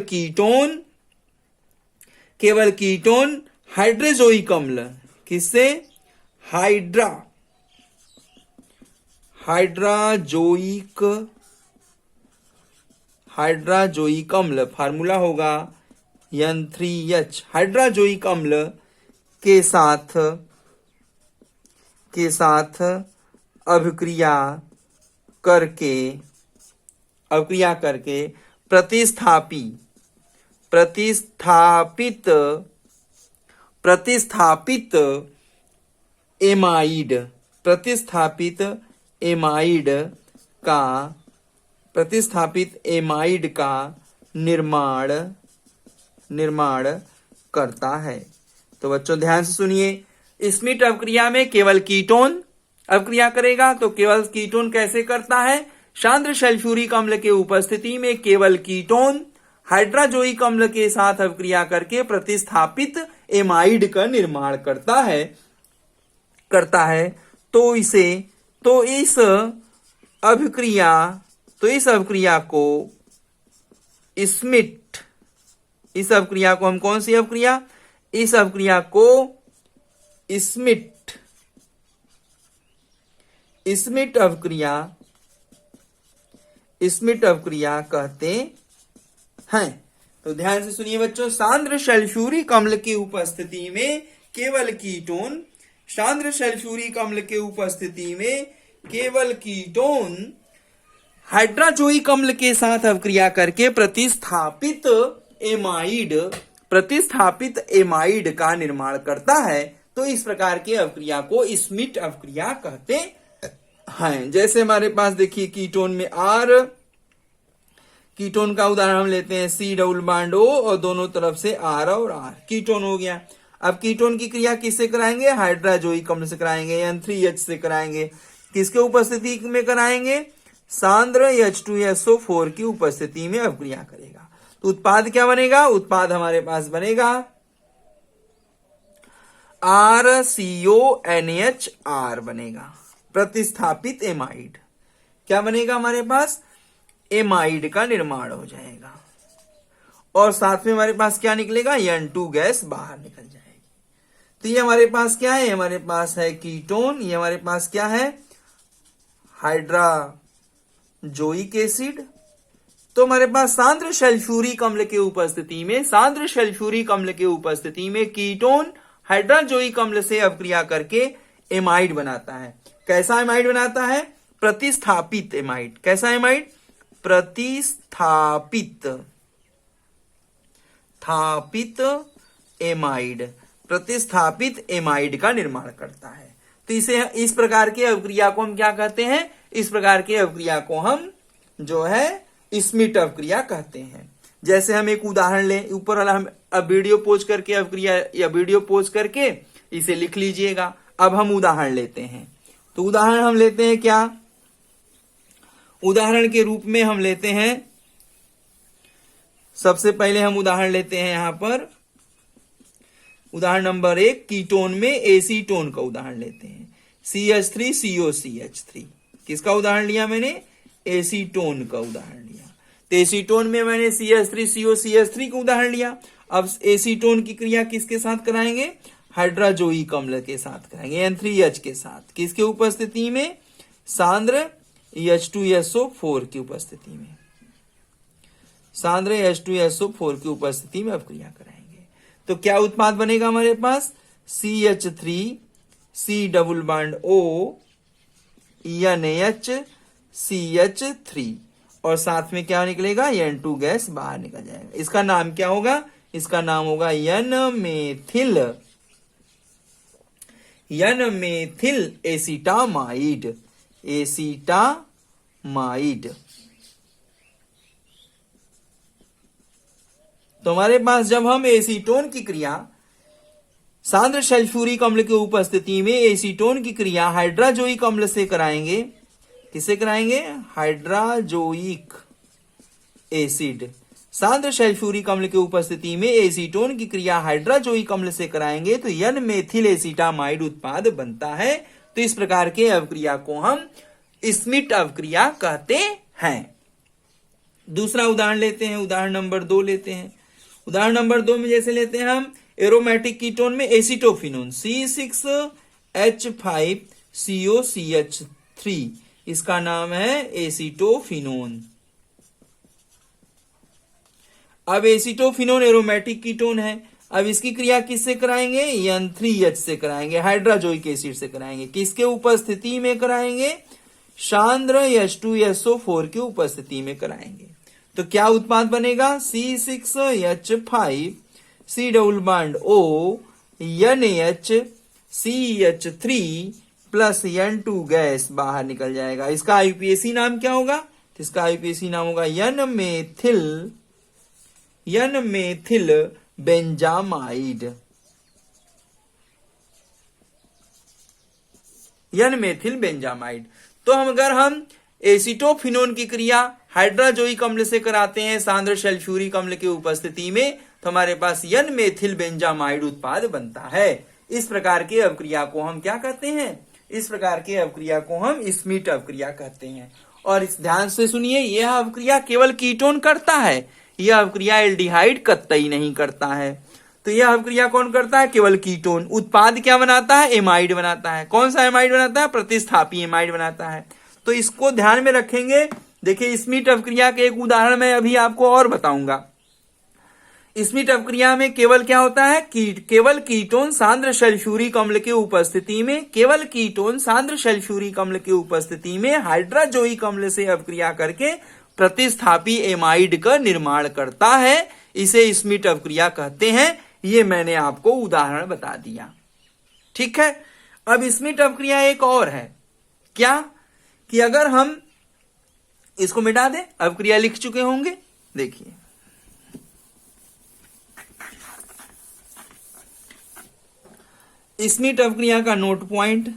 कीटोन हाइड्रोजोइक अम्ल, किससे? हाइड्राजोइक अम्ल, फार्मूला होगा N3H, हाइड्राजोइक अम्ल के साथ अभिक्रिया करके प्रतिस्थापित एमाइड का निर्माण करता है। तो बच्चों ध्यान से सुनिए, स्मिट अपक्रिया में केवल कीटोन अपक्रिया करेगा। तो केवल कीटोन कैसे करता है? सांद्र सल्फ्यूरिक अम्ल के उपस्थिति में केवल कीटोन हाइड्राजोइक अम्ल के साथ अपक्रिया करके प्रतिस्थापित एमाइड का निर्माण करता है। तो इस अभिक्रिया को हम कौन सी अभिक्रिया? इस अभिक्रिया को स्मिट अभिक्रिया कहते हैं। तो ध्यान से सुनिए बच्चों, सांद्र सल्फ्यूरिक अम्ल की उपस्थिति में केवल कीटोन, सांद्र सल्फ्यूरिक अम्ल के उपस्थिति में केवल कीटोन हाइड्राजोइक अम्ल के साथ अपक्रिया करके प्रतिस्थापित एमाइड का निर्माण करता है। तो इस प्रकार के अपक्रिया को स्मिट अपक्रिया कहते हैं। जैसे हमारे पास देखिए कीटोन में कीटोन का उदाहरण हम लेते हैं C डबल बॉन्ड O और दोनों तरफ से R और R, कीटोन हो गया। अब कीटोन की क्रिया किससे कराएंगे? हाइड्राजोइक अम्ल से कराएंगे, N3H से कराएंगे। किसके उपस्थिति में कराएंगे? सांद्र H2SO4 की उपस्थिति में अपक्रिया करेगा। तो उत्पाद क्या बनेगा? उत्पाद हमारे पास बनेगा RCONHR बनेगा, प्रतिस्थापित एमाइड। क्या बनेगा हमारे पास? एमाइड का निर्माण हो जाएगा। और साथ में हमारे पास क्या निकलेगा? N2 गैस बाहर निकल जाएगी। तो ये हमारे पास क्या है? हमारे पास है कीटोन। ये हमारे पास क्या है? Hydrazoic acid. तो हमारे पास सांद्र सल्फ्यूरिक अम्ल के उपस्थिति में कीटोन हाइड्राजोइक अम्ल से अपक्रिया करके एमाइड बनाता है। कैसा एमाइड बनाता है? प्रतिस्थापित एमाइड। कैसा एमाइड? प्रतिस्थापित एमाइड का निर्माण करता है। तो इस प्रकार के अपक्रिया को हम क्या कहते हैं? इस प्रकार के अपक्रिया को हम जो है स्मिट अपक्रिया कहते हैं। जैसे हम एक उदाहरण लें, ऊपर वाला हम अब वीडियो पोज करके अपक्रिया या वीडियो पोज करके इसे लिख लीजिएगा। अब हम उदाहरण लेते हैं। तो उदाहरण हम लेते हैं क्या? उदाहरण के रूप में हम लेते हैं, सबसे पहले हम उदाहरण लेते हैं यहां पर उदाहरण नंबर 1, कीटोन में एसीटोन का उदाहरण लेते हैं। CH3COCH3 किसका उदाहरण लिया मैंने? एसीटोन का उदाहरण लिया। तो एसीटोन में मैंने CH3COCH3 का उदाहरण लिया। अब एसीटोन की क्रिया किसके साथ कराएंगे? हाइड्राजोइक अम्ल के साथ कराएंगे, N3H के साथ। किसके उपस्थिति में? सांद्र H2SO4 की उपस्थिति में। सांद्र H2SO4 की उपस्थिति में अपक्रिया कराएंगे। तो क्या उत्पाद बनेगा हमारे पास? CH3 C double bond O NH CH3 और साथ में क्या निकलेगा? N2 गैस बाहर निकल जाएगा। इसका नाम क्या होगा? इसका नाम होगा N-मेथिल एसिटामाइड। तो हमारे पास जब हम एसीटोन की क्रिया सांद्र सल्फ्यूरिक अम्ल की उपस्थिति में एसीटोन की क्रिया हाइड्राजोइक अम्ल से कराएंगे। किससे कराएंगे? हाइड्राजोइक एसिड सांद्र सल्फ्यूरिक अम्ल की उपस्थिति में एसीटोन की क्रिया हाइड्राजोइक अम्ल से कराएंगे तो एन मेथिल एसिटामाइड उत्पाद बनता है। तो इस प्रकार के अवक्रिया को हम स्मिट अवक्रिया कहते हैं। दूसरा उदाहरण लेते हैं, उदाहरण नंबर 2 लेते हैं। उदाहरण नंबर 2 में जैसे लेते हैं हम एरोमेटिक कीटोन में एसिटोफिनोन C6H5COCH3, इसका नाम है एसिटोफिनोन। अब एसिटोफिनोन एरोमेटिक कीटोन है। अब इसकी क्रिया किससे कराएंगे? N3H से कराएंगे, हाइड्राजोइक एसिड से कराएंगे। किसके उपस्थिति में कराएंगे? सांद्र H2SO4 की उपस्थिति में कराएंगे। तो क्या उत्पाद बनेगा? C6H5 double bond O NaCH3 plus N2 gas बाहर निकल जाएगा। इसका आईयूपीएसी नाम क्या होगा? तो इसका आईयूपीएसी नाम होगा N methyl benzamide. N methyl benzamide. तो अगर हम एसिटोफिनोन की क्रिया हाइड्राजोइक अम्ल से कराते हैं सांद्र सल्फ्यूरिक अम्ल की उपस्थिति में, तो हमारे पास N मेथिल बेंजामाइड उत्पाद बनता है। इस प्रकार के अवक्रिया को हम क्या कहते हैं? इस प्रकार के अवक्रिया को हम स्मिट अवक्रिया कहते हैं। और इस ध्यान से सुनिए, यह अवक्रिया केवल कीटोन करता है, यह अवक्रिया एल्डिहाइड कतई नहीं करता है। तो यह अवक्रिया कौन करता है? केवल कीटोन। उत्पाद क्या बनाता है? एमाइड बनाता है। कौन सा एमाइड बनाता है? प्रतिस्थापी एमाइड बनाता है। तो इसको ध्यान में रखेंगे। देखिए, स्मिट अवक्रिया के एक उदाहरण मैं अभी आपको और बताऊंगा। स्मिट अवक्रिया में केवल क्या होता है? केवल कीटोन सांद्र सल्फ्यूरिक अम्ल की उपस्थिति में, केवल कीटोन सांद्र सल्फ्यूरिक अम्ल की उपस्थिति में हाइड्राजोइक अम्ल से अवक्रिया करके प्रतिस्थापी एमाइड का निर्माण करता है। इसे स्मिट अवक्रिया कहते हैं। ये मैंने आपको उदाहरण बता दिया, ठीक है। अब स्मिट अवक्रिया एक और है, क्या कि अगर हम इसको मिटा दें, अवक्रिया लिख चुके होंगे, देखिए स्मिट अवक्रिया का नोट पॉइंट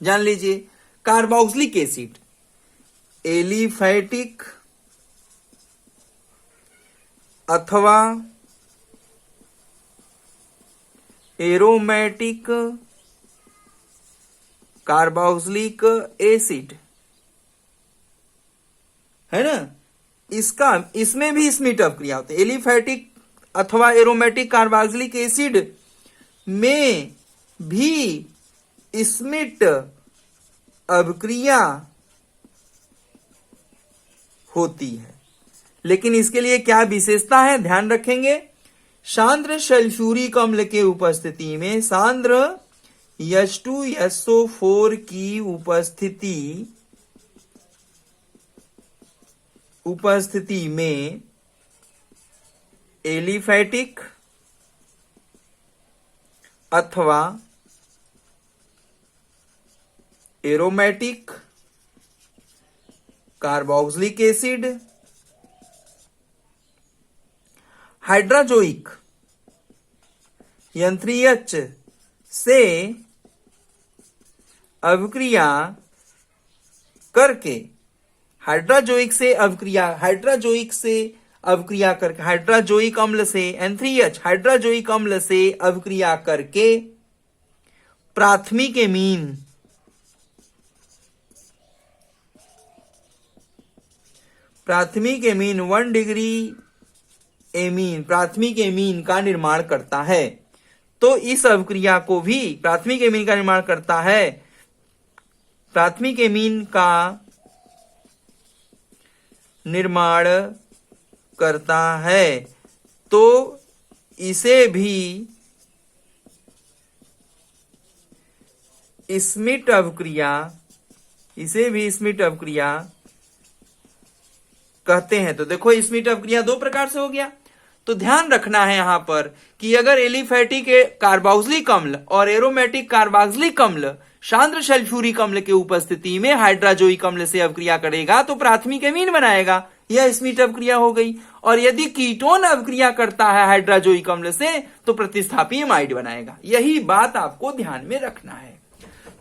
जान लीजिए। कार्बोक्सिलिक एसिड एलिफैटिक अथवा एरोमेटिक कार्बोक्सिलिक एसिड है ना, इसमें भी स्मिट अवक्रिया होती है। एलिफैटिक अथवा एरोमेटिक कार्बोक्सिलिक एसिड में भी स्मिट अवक्रिया होती है। लेकिन इसके लिए क्या विशेषता है, ध्यान रखेंगे। सांद्र सल्फ्यूरिक अम्ल के उपस्थिति में सांद्र H2SO4 की उपस्थिति में एलिफैटिक अथवा aromatic carboxylic acid hydrazoic N3H से अवक्रिया करके हाइड्राजोइक करके हाइड्राजोइक अम्ल से N3H हाइड्राजोइक अम्ल से अवक्रिया करके प्राथमिक एमीन 1 डिग्री एमीन प्राथमिक एमीन का निर्माण करता है। तो इस अवक्रिया को भी प्राथमिक एमीन का निर्माण करता है। प्राथमिक एमीन का निर्माण करता है तो इसे भी स्मिट अवक्रिया कहते हैं। तो देखो, स्मिट अवक्रिया दो प्रकार से हो गया। तो ध्यान रखना है यहां पर कि अगर एलिफैटिक कार्बोक्सिलिक अम्ल और एरोमेटिक कार्बोक्सिलिक अम्ल सांद्र सल्फ्यूरिक अम्ल की उपस्थिति में हाइड्राजोइक अम्ल से अवक्रिया करेगा तो प्राथमिक एमीन बनाएगा, यह स्मिट अवक्रिया हो गई। और यदि कीटोन अवक्रिया करता है हाइड्राजोइक अम्ल से तो प्रतिस्थापी एमाइड बनाएगा। यही बात आपको ध्यान में रखना है।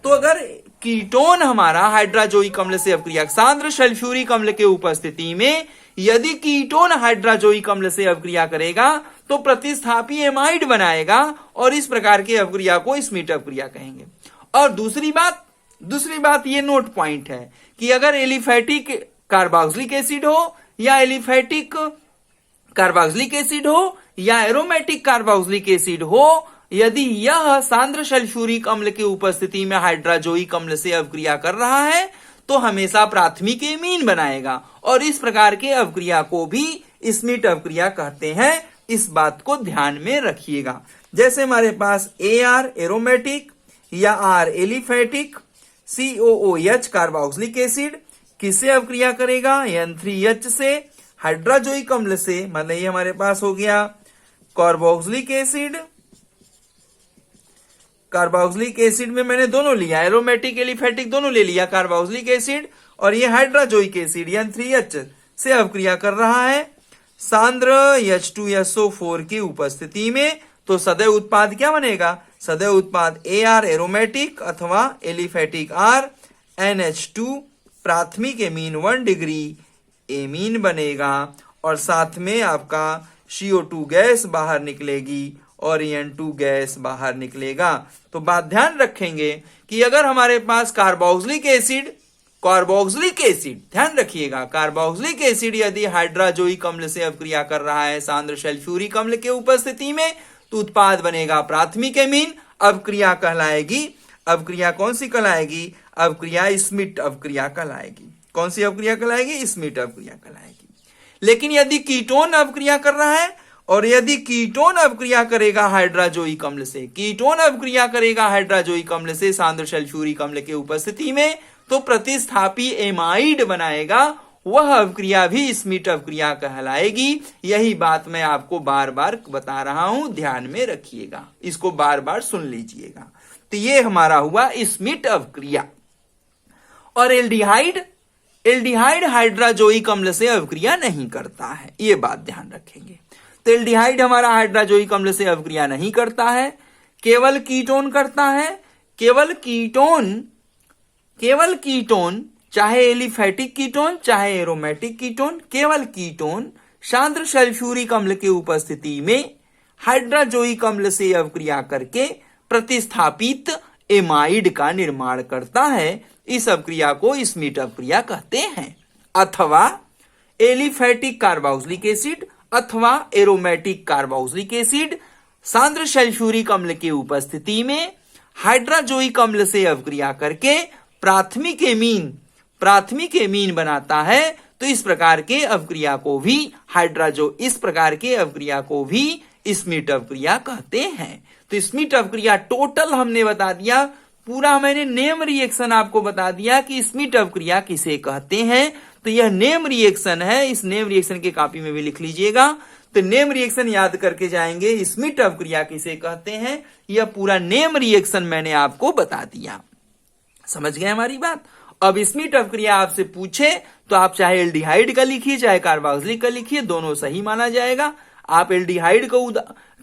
तो अगर कीटोन हमारा हाइड्राजोइक अम्ल से अवक्रिया सांद्र सल्फ्यूरिक अम्ल के उपस्थिति में यदि कीटोन हाइड्रोजोइक अम्ल से अवक्रिया करेगा तो प्रतिस्थापी एमाइड बनाएगा और इस प्रकार की अवक्रिया को स्मिट अवक्रिया कहेंगे। और दूसरी बात ये नोट पॉइंट है कि अगर एलिफेटिक कार्बोक्सिलिक एसिड हो या एलिफेटिक कार्बोक्सिलिक एसिड हो या एरोमेटिक कार्बोक्सिलिक एसिड हो, यदि यह सांद्र सल्फ्यूरिक अम्ल की उपस्थिति में हाइड्रोजोइक अम्ल से अवक्रिया कर रहा है तो हमेशा प्राथमिक एमीन बनाएगा और इस प्रकार के अवक्रिया को भी स्मिट अवक्रिया कहते हैं। इस बात को ध्यान में रखिएगा। जैसे हमारे पास AR एरोमेटिक या R aliphatic, COOH carboxylic acid किससे अवक्रिया करेगा? N3H से, हाइड्रोजोइक अम्ल से। मतलब ये हमारे पास हो गया कार्बोक्सिलिक एसिड। कार्बोक्सिलिक एसिड में मैंने दोनों लिया, एरोमेटिक एलिफेटिक दोनों ले लिया, कार्बोक्सिलिक एसिड और ये हाइड्रोजोइक एसिड N3H से अवक्रिया कर रहा है सांद्र H2SO4 की उपस्थिति में। तो सदैव उत्पाद क्या बनेगा? सदैव उत्पाद AR एरोमेटिक अथवा एलिफेटिक R NH2 प्राथमिक एमीन 1 डिग्री एमीन बनेगा और साथ में आपका CO2 गैस बाहर निकलेगी और N2 गैस बाहर निकलेगा। तो बात ध्यान रखेंगे कि अगर हमारे पास कार्बोक्सिलिक एसिड ध्यान रखिएगा, कार्बोक्सिलिक एसिड यदि हाइड्रोजोइक अम्ल से अवक्रिया कर रहा है सांद्र सल्फ्यूरिक अम्ल के उपस्थिति में तो उत्पाद बनेगा प्राथमिक एमीन। अवक्रिया कहलाएगी, अवक्रिया कौन सी कहलाएगी? अवक्रिया स्मिट अवक्रिया कहलाएगी। कौन सी अवक्रिया कहलाएगी? स्मिट अवक्रिया कहलाएगी। लेकिन यदि कीटोन अवक्रिया कर रहा है और यदि कीटोन अवक्रिया करेगा हाइड्रोजोइक अम्ल से, कीटोन अवक्रिया करेगा हाइड्रोजोइक अम्ल से सांद्र सल्फ्यूरिक अम्ल के उपस्थिति में तो प्रतिस्थापी एमाइड बनाएगा, वह अवक्रिया भी स्मिट अवक्रिया कहलाएगी। यही बात मैं आपको बार बार बता रहा हूं, ध्यान में रखिएगा, इसको बार बार सुन लीजिएगा। तो ये हमारा हुआ स्मिट अवक्रिया। और एल्डिहाइड हाइड्रोजोइक अम्ल से अवक्रिया नहीं करता है, ये बात ध्यान रखेंगे। तो एल्डिहाइड हमारा हाइड्रोजोइक अम्ल से अवक्रिया नहीं करता है, केवल कीटोन करता है। केवल कीटोन चाहे एलिफेटिक कीटोन चाहे एरोमेटिक कीटोन, केवल कीटोन सांद्र सल्फ्यूरिक अम्ल की उपस्थिति में हाइड्रोजोइक अम्ल से अवक्रिया करके प्रतिस्थापित एमाइड का निर्माण करता है। इस अवक्रिया को स्मिट अवक्रिया कहते हैं। अथवा एलिफेटिक कार्बोक्सिलिक एसिड अथवा एरोमेटिक कार्बोक्सिलिक एसिड सांद्र सल्फ्यूरिक अम्ल की उपस्थिति में हाइड्रोजोइक अम्ल से अवक्रिया करके प्राथमिक एमीन बनाता है। तो इस प्रकार के अवक्रिया को भी स्मिट अवक्रिया कहते हैं। तो स्मिट अवक्रिया टोटल हमने बता दिया, पूरा मैंने नेम रिएक्शन आपको बता दिया कि स्मिट अवक्रिया किसे कहते हैं। तो यह नेम रिएक्शन है, इस नेम रिएक्शन के कॉपी में भी लिख लीजिएगा। तो नेम रिएक्शन याद करके जाएंगे, स्मिट अवक्रिया किसे कहते हैं, यह पूरा नेम रिएक्शन मैंने आपको बता दिया। समझ गए हमारी बात? अब स्मिट अवक्रिया आपसे पूछे तो आप चाहे एल्डिहाइड का लिखिए चाहे कार्बोक्सिलिक का लिखिए, दोनों सही माना जाएगा। आप एल्डिहाइड का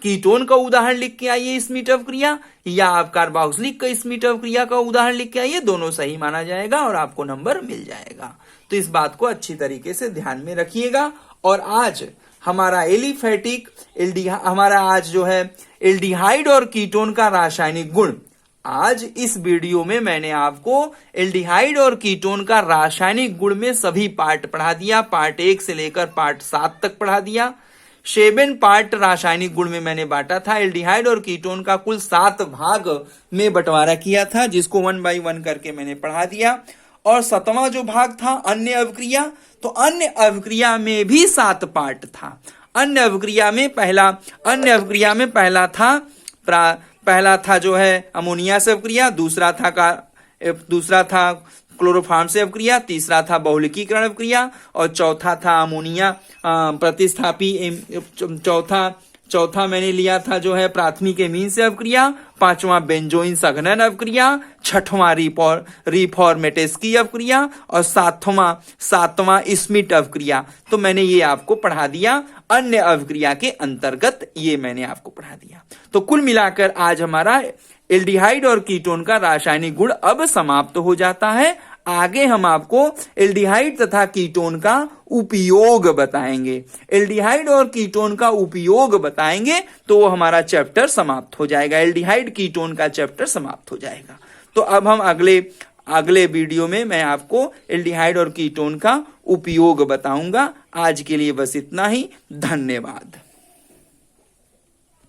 कीटोन का उदाहरण लिख के आइए स्मिट अवक्रिया, या आप कार्बोक्सिलिक का स्मिट अवक्रिया का उदाहरण लिख के आइए, दोनों सही माना जाएगा और आपको नंबर मिल जाएगा। तो इस बात को अच्छी तरीके से ध्यान में रखिएगा। और आज हमारा एल्डिहाइड और कीटोन का रासायनिक गुण, आज इस वीडियो में मैंने आपको एल्डिहाइड और कीटोन का रासायनिक गुण में सभी पार्ट पढ़ा दिया। पार्ट 1 से लेकर पार्ट 7 तक पढ़ा दिया। 7 पार्ट रासायनिक गुण में मैंने बांटा था। एल्डिहाइड और कीटोन का कुल 7 भाग में बंटवारा किया था, जिसको 1 बाय 1 करके मैंने पढ़ा दिया। और 7वां जो भाग था अन्य अवक्रिया, तो अन्य अवक्रिया में भी 7 पार्ट था। अन्य अवक्रिया में पहला था जो है अमोनिया से अवक्रिया, दूसरा था क्लोरोफॉर्म से अवक्रिया, तीसरा था बहुलकीकरण अवक्रिया और चौथा था अमोनिया प्रतिस्थापी। चौथा मैंने लिया था जो है प्राथमिक एमीन से अवक्रिया, 5वां बेंजोइन सघनन अवक्रिया, 6वां रिफॉर्मेटेस्की अवक्रिया और 7वां स्मिट अवक्रिया। तो मैंने ये आपको पढ़ा दिया, अन्य अवक्रिया के अंतर्गत ये मैंने आपको पढ़ा दिया। तो कुल मिलाकर आज हमारा एल्डिहाइड और कीटोन का रासायनिक गुण अब समाप्त हो जाता है। आगे हम आपको एल्डिहाइड तथा कीटोन का उपयोग बताएंगे। एल्डिहाइड और कीटोन का उपयोग बताएंगे तो वो हमारा चैप्टर समाप्त हो जाएगा, एल्डिहाइड कीटोन का चैप्टर समाप्त हो जाएगा। तो अब हम अगले वीडियो में मैं आपको एल्डिहाइड और कीटोन का उपयोग बताऊंगा। आज के लिए बस इतना ही, धन्यवाद।